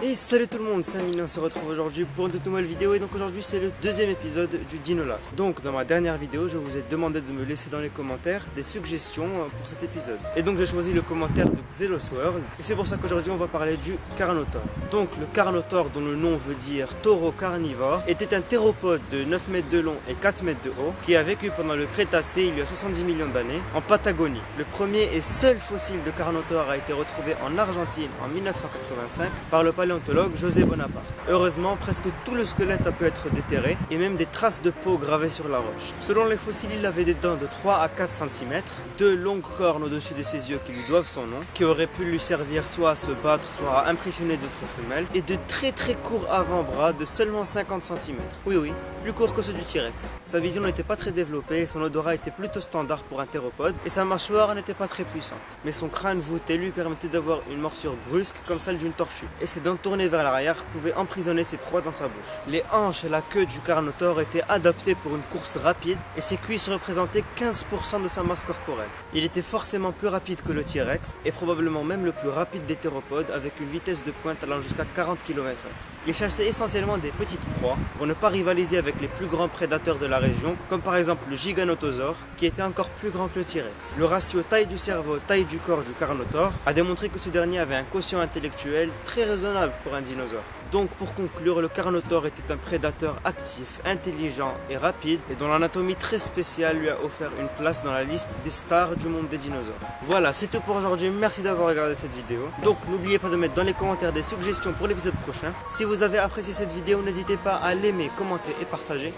Et salut tout le monde, c'est Amine, on se retrouve aujourd'hui pour une toute nouvelle vidéo et donc aujourd'hui c'est le deuxième épisode du Dino-Lab. Donc dans ma dernière vidéo je vous ai demandé de me laisser dans les commentaires des suggestions pour cet épisode. Et donc j'ai choisi le commentaire de Xelosworld et c'est pour ça qu'aujourd'hui on va parler du Carnotaure. Donc le Carnotaure, dont le nom veut dire taureau carnivore, était un théropode de 9 mètres de long et 4 mètres de haut qui a vécu pendant le Crétacé il y a 70 millions d'années en Patagonie. Le premier et seul fossile de Carnotaure a été retrouvé en Argentine en 1985 par le paléontologue José Bonaparte. Heureusement, presque tout le squelette a pu être déterré et même des traces de peau gravées sur la roche. Selon les fossiles, il avait des dents de 3 à 4 cm, deux longues cornes au-dessus de ses yeux qui lui doivent son nom, qui auraient pu lui servir soit à se battre, soit à impressionner d'autres femelles, et de très courts avant-bras de seulement 50 cm. Oui, plus court que ceux du T-Rex. Sa vision n'était pas très développée, son odorat était plutôt standard pour un théropode, et sa mâchoire n'était pas très puissante. Mais son crâne voûté lui permettait d'avoir une morsure brusque comme celle d'une tortue, et ses dents tournées vers l'arrière pouvaient emprisonner ses proies dans sa bouche. Les hanches et la queue du Carnotaure étaient adaptées pour une course rapide, et ses cuisses représentaient 15% de sa masse corporelle. Il était forcément plus rapide que le T-Rex, et probablement même le plus rapide des théropodes, avec une vitesse de pointe allant jusqu'à 40 km/h. Il chassait essentiellement des petites proies pour ne pas rivaliser avec les plus grands prédateurs de la région, comme par exemple le Giganotosaure, qui était encore plus grand que le T-Rex. Le ratio taille du cerveau, taille du corps du Carnotaure a démontré que ce dernier avait un quotient intellectuel très raisonnable pour un dinosaure. Donc pour conclure, le Carnotaure était un prédateur actif, intelligent et rapide, et dont l'anatomie très spéciale lui a offert une place dans la liste des stars du monde des dinosaures. Voilà, c'est tout pour aujourd'hui, merci d'avoir regardé cette vidéo. Donc n'oubliez pas de mettre dans les commentaires des suggestions pour l'épisode prochain. Si vous avez apprécié cette vidéo, n'hésitez pas à l'aimer, commenter et partager.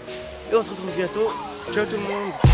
Et on se retrouve bientôt. Ciao tout le monde!